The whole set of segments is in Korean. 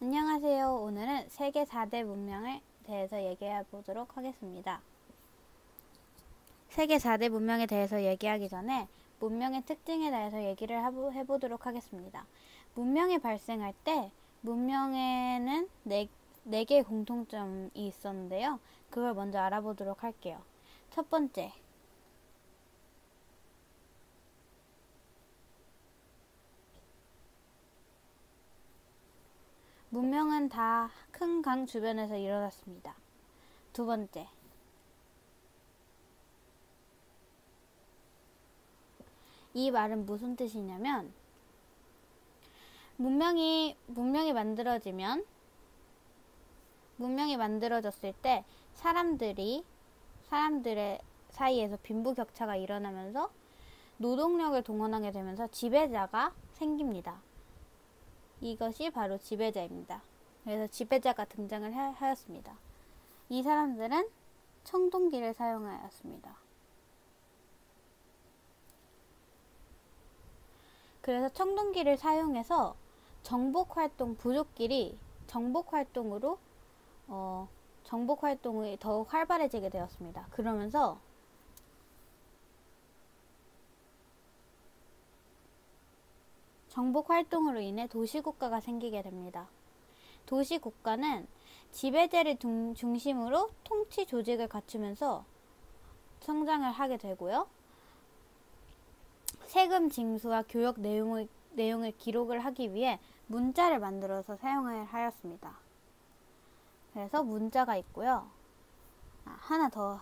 안녕하세요. 오늘은 세계 4대 문명에 대해서 얘기해 보도록 하겠습니다. 세계 4대 문명에 대해서 얘기하기 전에 문명의 특징에 대해서 얘기를 해보도록 하겠습니다. 문명이 발생할 때 문명에는 네 개의 공통점이 있었는데요. 그걸 먼저 알아보도록 할게요. 첫 번째, 문명은 다 큰 강 주변에서 일어났습니다. 두 번째, 이 말은 무슨 뜻이냐면 문명이 만들어졌을 때 사람들의 사이에서 빈부격차가 일어나면서 노동력을 동원하게 되면서 지배자가 생깁니다. 이것이 바로 지배자입니다. 그래서 지배자가 등장을 하였습니다. 이 사람들은 청동기를 사용하였습니다. 그래서 청동기를 사용해서 부족끼리 정복 활동이 더욱 활발해지게 되었습니다. 그러면서 정복 활동으로 인해 도시국가가 생기게 됩니다. 도시국가는 지배자를 중심으로 통치 조직을 갖추면서 성장을 하게 되고요. 세금 징수와 교역 내용을 기록을 하기 위해 문자를 만들어서 사용을 하였습니다. 그래서 문자가 있고요. 하나 더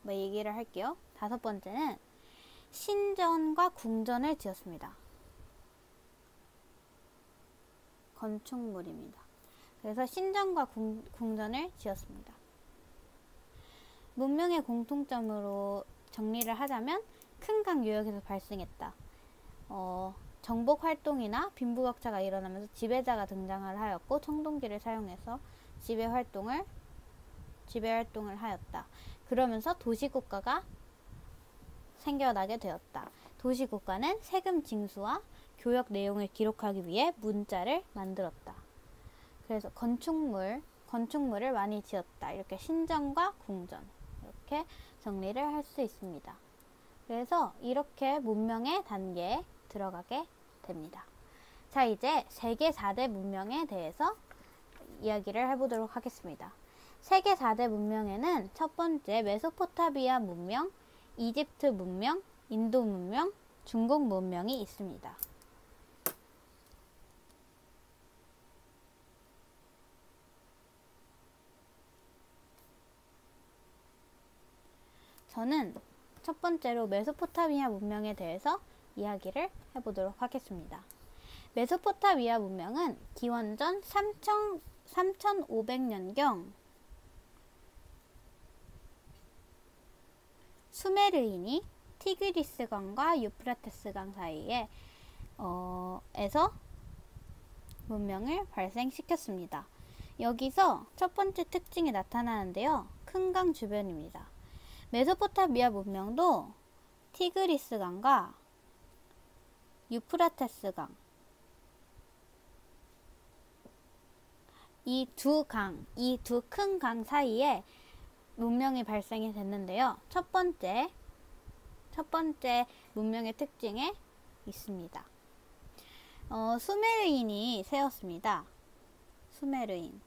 얘기를 할게요. 다섯 번째는 신전과 궁전을 지었습니다. 건축물입니다. 그래서 신전과 궁전을 지었습니다. 문명의 공통점으로 정리를 하자면 큰 강 유역에서 발생했다. 정복 활동이나 빈부격차가 일어나면서 지배자가 등장을 하였고 청동기를 사용해서 지배 활동을 하였다. 그러면서 도시국가가 생겨나게 되었다. 도시국가는 세금 징수와 교역 내용을 기록하기 위해 문자를 만들었다. 그래서 건축물을 많이 지었다. 이렇게 신전과 궁전 이렇게 정리를 할 수 있습니다. 그래서 이렇게 문명의 단계에 들어가게 됩니다. 자, 이제 세계 4대 문명에 대해서 이야기를 해보도록 하겠습니다. 세계 4대 문명에는 첫 번째 메소포타미아 문명, 이집트 문명, 인도 문명, 중국 문명이 있습니다. 저는 첫 번째로 메소포타미아 문명에 대해서 이야기를 해보도록 하겠습니다. 메소포타미아 문명은 기원전 3500년경 수메르인이 티그리스강과 유프라테스강 사이에 에서 문명을 발생시켰습니다. 여기서 첫 번째 특징이 나타나는데요. 큰 강 주변입니다. 메소포타미아 문명도 티그리스강과 유프라테스강 이 두 큰 강 사이에 문명이 발생이 됐는데요. 첫 번째 문명의 특징에 있습니다. 수메르인이 세웠습니다. 수메르인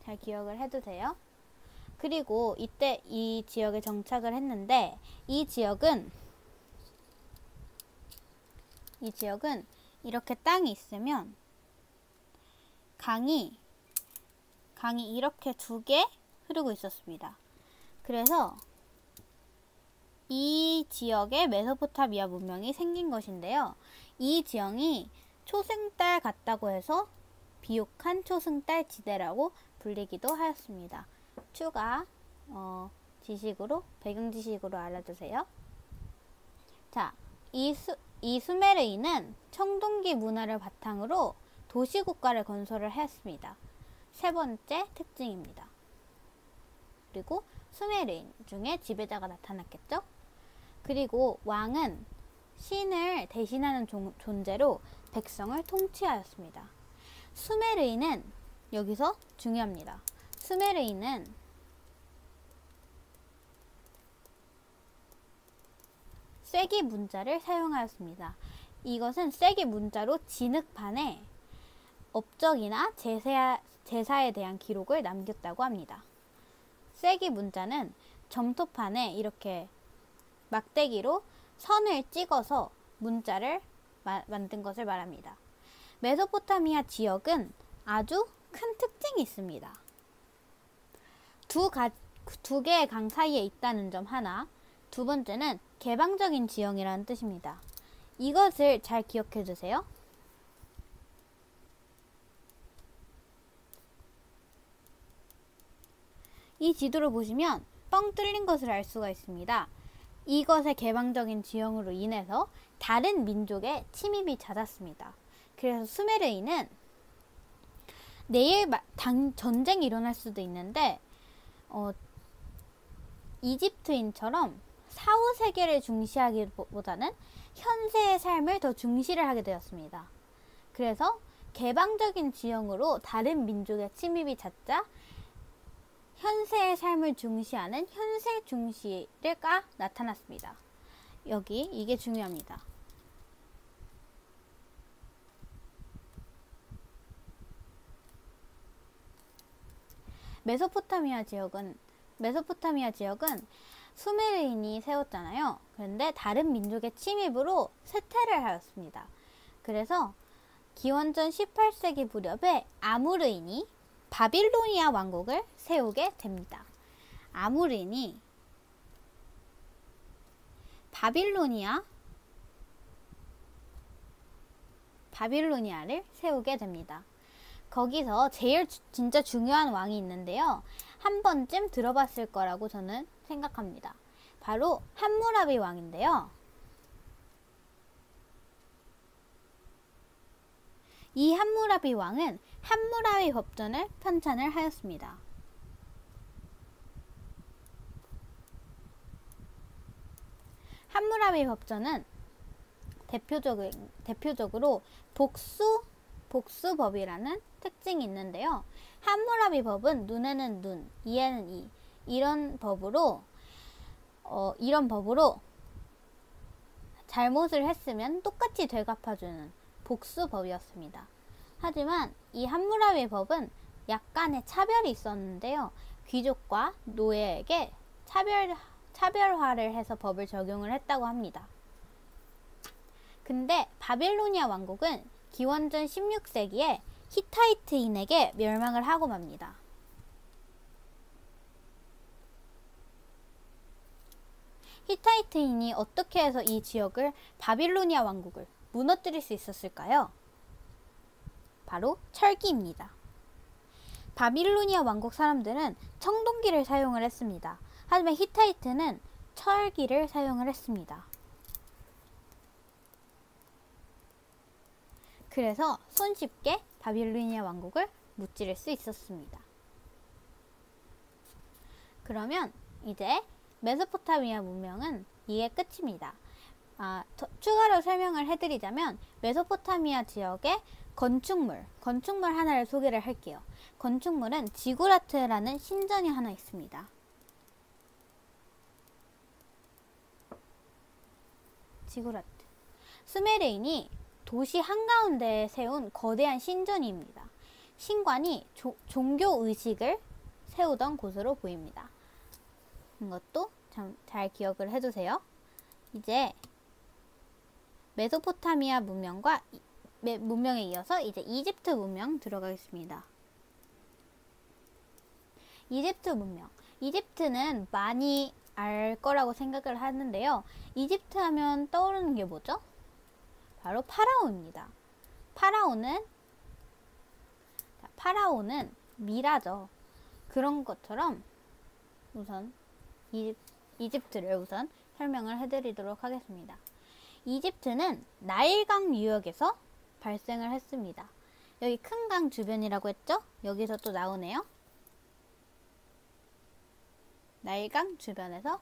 잘 기억을 해두세요. 그리고 이때 이 지역에 정착을 했는데 이 지역은 이렇게 땅이 있으면 강이 이렇게 두 개 흐르고 있었습니다. 그래서 이 지역에 메소포타미아 문명이 생긴 것인데요. 이 지형이 초승달 같다고 해서 비옥한 초승달 지대라고 불리기도 하였습니다. 추가 배경 지식으로 알아두세요. 자, 이 수메르인은 청동기 문화를 바탕으로 도시국가를 건설을 했습니다. 세 번째 특징입니다. 그리고 수메르인 중에 지배자가 나타났겠죠? 그리고 왕은 신을 대신하는 존재로 백성을 통치하였습니다. 수메르인은 여기서 중요합니다. 수메르인은 쐐기 문자를 사용하였습니다. 이것은 쐐기 문자로 진흙판에 업적이나 제사에 대한 기록을 남겼다고 합니다. 쐐기 문자는 점토판에 이렇게 막대기로 선을 찍어서 문자를 만든 것을 말합니다. 메소포타미아 지역은 아주 큰 특징이 있습니다. 두 개의 강 사이에 있다는 점 하나, 두 번째는 개방적인 지형이라는 뜻입니다. 이것을 잘 기억해 두세요. 이 지도를 보시면 뻥 뚫린 것을 알 수가 있습니다. 이것의 개방적인 지형으로 인해서 다른 민족의 침입이 잦았습니다. 그래서 수메르인은 내일 전쟁이 일어날 수도 있는데 이집트인처럼 사후 세계를 중시하기보다는 현세의 삶을 더 중시를 하게 되었습니다. 그래서 개방적인 지형으로 다른 민족의 침입이 잦자 현세의 삶을 중시하는 현세 중시가 나타났습니다. 이게 중요합니다. 메소포타미아 지역은 수메르인이 세웠잖아요. 그런데 다른 민족의 침입으로 쇠퇴를 하였습니다. 그래서 기원전 18세기 무렵에 아무르인이 바빌로니아 왕국을 세우게 됩니다. 아무르인이 바빌로니아를 세우게 됩니다. 거기서 제일 진짜 중요한 왕이 있는데요. 한 번쯤 들어봤을 거라고 저는 생각합니다. 바로 함무라비 왕인데요. 이 함무라비 왕은 함무라비 법전을 편찬을 하였습니다. 함무라비 법전은 대표적으로 복수법이라는 특징이 있는데요. 함무라비 법은 눈에는 눈, 이에는 이 이런 법으로 잘못을 했으면 똑같이 되갚아주는 복수법이었습니다. 하지만 이 함무라비 법은 약간의 차별이 있었는데요. 귀족과 노예에게 차별화를 해서 법을 적용을 했다고 합니다. 근데 바빌로니아 왕국은 기원전 16세기에 히타이트인에게 멸망을 하고 맙니다. 히타이트인이 어떻게 해서 이 지역을 바빌로니아 왕국을 무너뜨릴 수 있었을까요? 바로 철기입니다. 바빌로니아 왕국 사람들은 청동기를 사용을 했습니다. 하지만 히타이트는 철기를 사용을 했습니다. 그래서 손쉽게 바빌로니아 왕국을 무찌를 수 있었습니다. 그러면 이제 메소포타미아 문명은 이게 끝입니다. 추가로 설명을 해드리자면 메소포타미아 지역의 건축물 하나를 소개를 할게요. 건축물은 지구라트라는 신전이 하나 있습니다. 지구라트. 수메르인이 도시 한가운데에 세운 거대한 신전입니다. 신관이 종교의식을 세우던 곳으로 보입니다. 이것도 참 잘 기억을 해두세요. 이제 메소포타미아 문명에 이어서 이제 이집트 문명 들어가겠습니다. 이집트 문명. 이집트는 많이 알 거라고 생각을 하는데요. 이집트 하면 떠오르는 게 뭐죠? 바로 파라오입니다. 파라오는 미라죠. 그런 것처럼 우선 이집트를 우선 설명을 해드리도록 하겠습니다. 이집트는 나일강 유역에서 발생을 했습니다. 여기 큰 강 주변이라고 했죠? 여기서 또 나오네요. 나일강 주변에서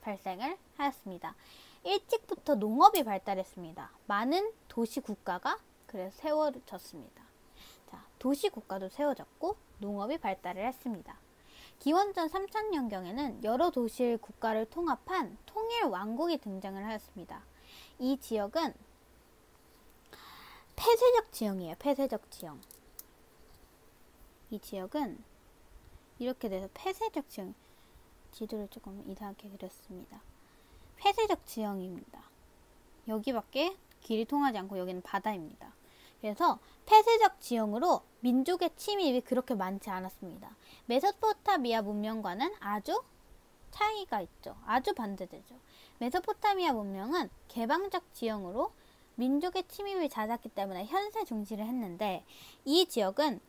발생을 하였습니다. 일찍부터 농업이 발달했습니다. 많은 도시 국가가 그래서 세워졌습니다. 도시국가도 세워졌고 농업이 발달을 했습니다. 기원전 3000년경에는 여러 도시의 국가를 통합한 통일왕국이 등장을 하였습니다. 이 지역은 폐쇄적 지형이에요. 폐쇄적 지형. 이 지역은 이렇게 돼서 폐쇄적 지형, 지도를 조금 이상하게 그렸습니다. 폐쇄적 지형입니다. 여기밖에 길이 통하지 않고 여기는 바다입니다. 그래서 폐쇄적 지형으로 민족의 침입이 그렇게 많지 않았습니다. 메소포타미아 문명과는 아주 차이가 있죠. 아주 반대되죠. 메소포타미아 문명은 개방적 지형으로 민족의 침입이 잦았기 때문에 현세 중시를 했는데 이 지역은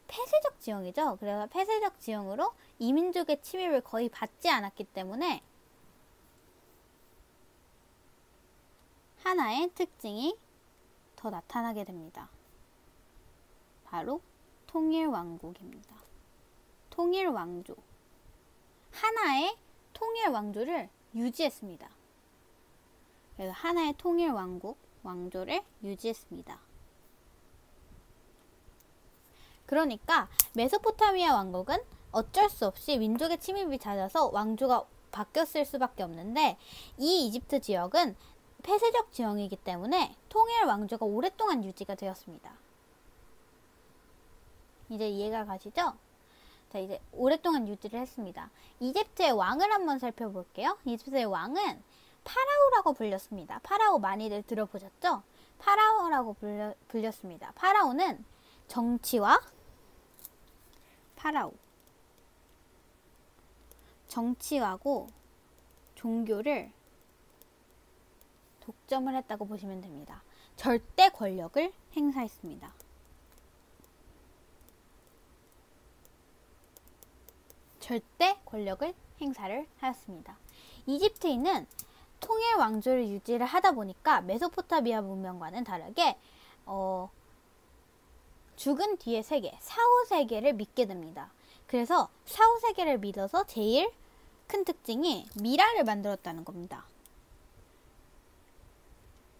폐쇄적 지형이죠. 그래서 폐쇄적 지형으로 이민족의 침입을 거의 받지 않았기 때문에 하나의 특징이 더 나타나게 됩니다. 바로 통일왕국입니다. 통일왕조. 하나의 통일왕조를 유지했습니다. 그래서 하나의 통일왕국, 왕조를 유지했습니다. 그러니까 메소포타미아 왕국은 어쩔 수 없이 민족의 침입이 잦아서 왕조가 바뀌었을 수밖에 없는데 이 이집트 지역은 폐쇄적 지형이기 때문에 통일 왕조가 오랫동안 유지가 되었습니다. 이제 이해가 가시죠? 자, 이제 오랫동안 유지를 했습니다. 이집트의 왕을 한번 살펴볼게요. 이집트의 왕은 파라오라고 불렸습니다. 파라오 많이들 들어보셨죠? 파라오라고 불렸습니다. 파라오는 정치하고 종교를 독점을 했다고 보시면 됩니다. 절대 권력을 행사했습니다. 절대 권력을 행사를 하였습니다. 이집트인은 통일 왕조를 유지를 하다 보니까 메소포타미아 문명과는 다르게 죽은 뒤의 세계, 사후세계를 믿게 됩니다. 그래서 사후세계를 믿어서 제일 큰 특징이 미라를 만들었다는 겁니다.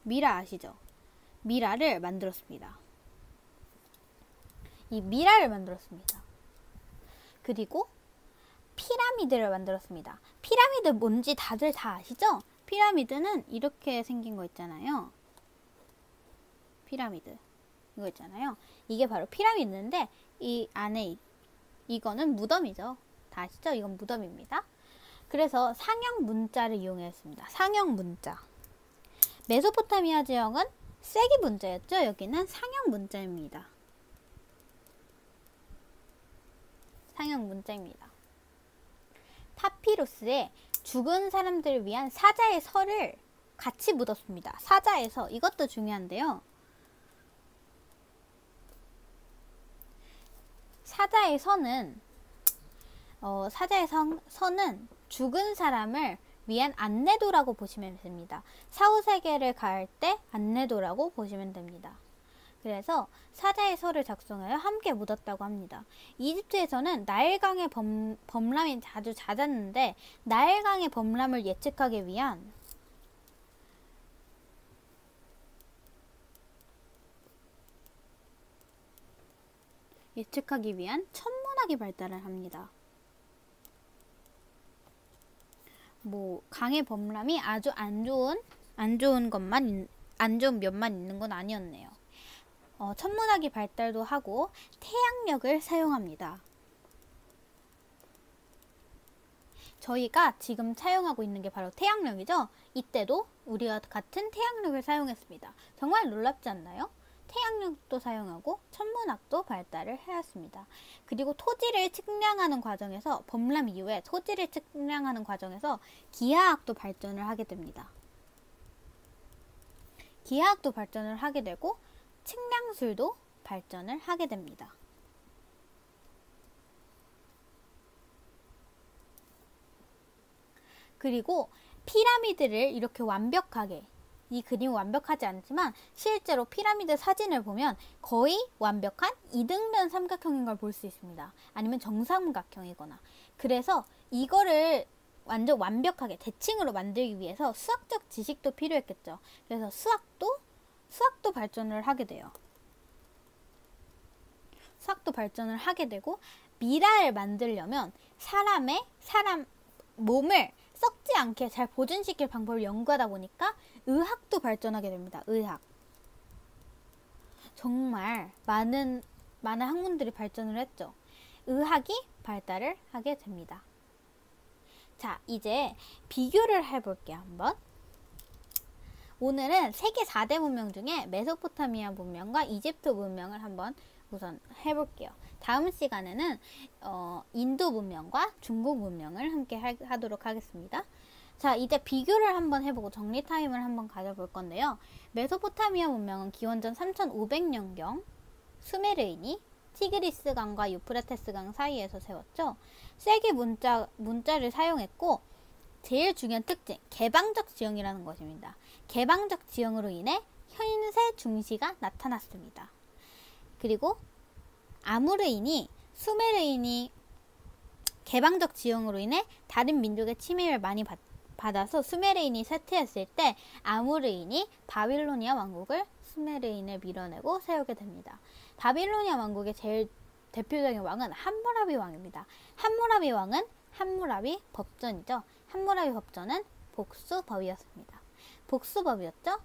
미라 아시죠? 미라를 만들었습니다. 이 미라를 만들었습니다. 그리고 피라미드를 만들었습니다. 피라미드 뭔지 다들 다 아시죠? 피라미드는 이렇게 생긴 거 있잖아요. 피라미드. 이거 있잖아요. 이게 바로 피라미드인데 이 안에 이거는 무덤이죠. 다 아시죠? 이건 무덤입니다. 그래서 상형 문자를 이용했습니다. 상형 문자. 메소포타미아 지역은 세기 문자였죠. 여기는 상형 문자입니다. 상형 문자입니다. 파피루스에 죽은 사람들을 위한 사자의 서를 같이 묻었습니다. 사자의 서. 이것도 중요한데요. 사자의 서는 죽은 사람을 위한 안내도라고 보시면 됩니다. 사후세계를 갈 때 안내도라고 보시면 됩니다. 그래서 사자의 서를 작성하여 함께 묻었다고 합니다. 이집트에서는 나일강의 범람이 아주 잦았는데 나일강의 범람을 예측하기 위한 천문학이 발달을 합니다. 강의 범람이 아주 안 좋은 면만 있는 건 아니었네요. 천문학이 발달도 하고 태양력을 사용합니다. 저희가 지금 사용하고 있는 게 바로 태양력이죠. 이때도 우리가 같은 태양력을 사용했습니다. 정말 놀랍지 않나요? 태양력도 사용하고 천문학도 발달을 하였습니다. 그리고 토지를 측량하는 과정에서 범람 이후에 토지를 측량하는 과정에서 기하학도 발전을 하게 됩니다. 기하학도 발전을 하게 되고 측량술도 발전을 하게 됩니다. 그리고 피라미드를 이렇게 완벽하게, 이 그림은 완벽하지 않지만 실제로 피라미드 사진을 보면 거의 완벽한 이등변 삼각형인 걸 볼 수 있습니다. 아니면 정삼각형이거나. 그래서 이거를 완전 완벽하게 대칭으로 만들기 위해서 수학적 지식도 필요했겠죠. 그래서 수학도 발전을 하게 돼요. 수학도 발전을 하게 되고, 미라를 만들려면 사람 몸을 썩지 않게 잘 보존시킬 방법을 연구하다 보니까 의학도 발전하게 됩니다. 의학. 정말 많은 학문들이 발전을 했죠. 의학이 발달을 하게 됩니다. 자, 이제 비교를 해볼게요. 한번. 오늘은 세계 4대 문명 중에 메소포타미아 문명과 이집트 문명을 한번 우선 해볼게요. 다음 시간에는 인도 문명과 중국 문명을 함께 하도록 하겠습니다. 자, 이제 비교를 한번 해보고 정리 타임을 한번 가져볼 건데요. 메소포타미아 문명은 기원전 3500년경 수메르인이 티그리스 강과 유프라테스 강 사이에서 세웠죠. 세계 문자를 사용했고, 제일 중요한 특징, 개방적 지형이라는 것입니다. 개방적 지형으로 인해 현세 중시가 나타났습니다. 그리고 수메르인이 개방적 지형으로 인해 다른 민족의 침입을 많이 받아서 수메르인이 쇠퇴했을 때 아무르인이 바빌로니아 왕국을 수메르인을 밀어내고 세우게 됩니다. 바빌로니아 왕국의 제일 대표적인 왕은 함무라비 왕입니다. 함무라비 왕은 함무라비 법전이죠. 함무라비 법전은 복수법이었습니다. 복수법이었죠.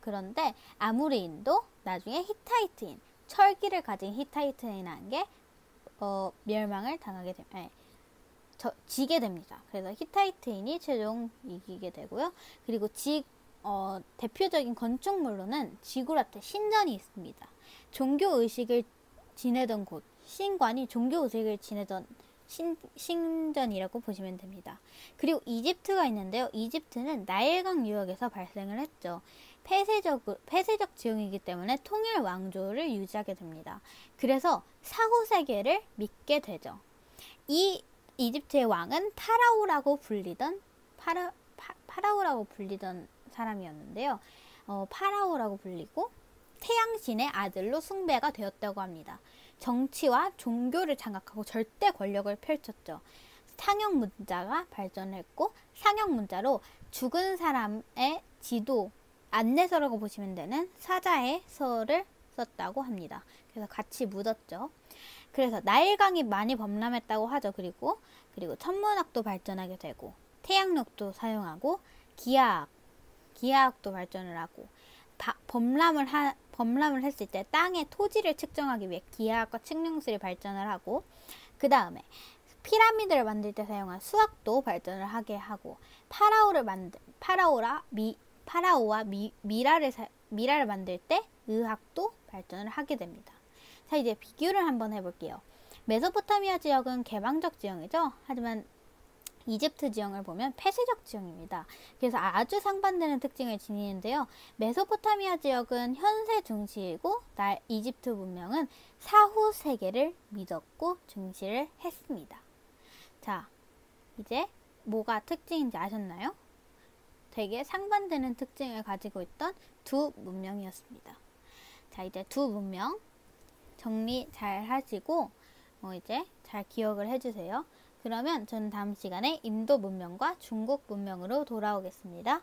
그런데 아무르인도 나중에 히타이트인, 철기를 가진 히타이트인한 게 멸망을 당하게 됩니다. 지게 됩니다. 그래서 히타이트인이 최종 이기게 되고요. 그리고 대표적인 건축물로는 지구라트 신전이 있습니다. 종교의식을 지내던 곳, 신관이 종교의식을 지내던 신전이라고 보시면 됩니다. 그리고 이집트가 있는데요. 이집트는 나일강 유역에서 발생을 했죠. 폐쇄적 지형이기 때문에 통일 왕조를 유지하게 됩니다. 그래서 사후세계를 믿게 되죠. 이 이집트의 왕은 파라오라고 불리던 사람이었는데요. 파라오라고 불리고 태양신의 아들로 숭배가 되었다고 합니다. 정치와 종교를 장악하고 절대 권력을 펼쳤죠. 상형문자가 발전했고, 상형문자로 죽은 사람의 지도, 안내서라고 보시면 되는 사자의 서를 썼다고 합니다. 그래서 같이 묻었죠. 그래서 나일강이 많이 범람했다고 하죠. 그리고 천문학도 발전하게 되고, 태양력도 사용하고, 기하학도 발전을 하고, 범람을 했을 때 땅의 토지를 측정하기 위해 기하학과 측량술이 발전을 하고, 그 다음에 피라미드를 만들 때 사용한 수학도 발전을 하게 하고, 파라오와 미라를 만들 때 의학도 발전을 하게 됩니다. 자, 이제 비교를 한번 해볼게요. 메소포타미아 지역은 개방적 지형이죠. 하지만 이집트 지형을 보면 폐쇄적 지형입니다. 그래서 아주 상반되는 특징을 지니는데요. 메소포타미아 지역은 현세 중시이고, 이집트 문명은 사후 세계를 믿었고 중시를 했습니다. 자, 이제 뭐가 특징인지 아셨나요? 되게 상반되는 특징을 가지고 있던 두 문명이었습니다. 자, 이제 두 문명 정리 잘 하시고 이제 잘 기억을 해주세요. 그러면 저는 다음 시간에 인도 문명과 중국 문명으로 돌아오겠습니다.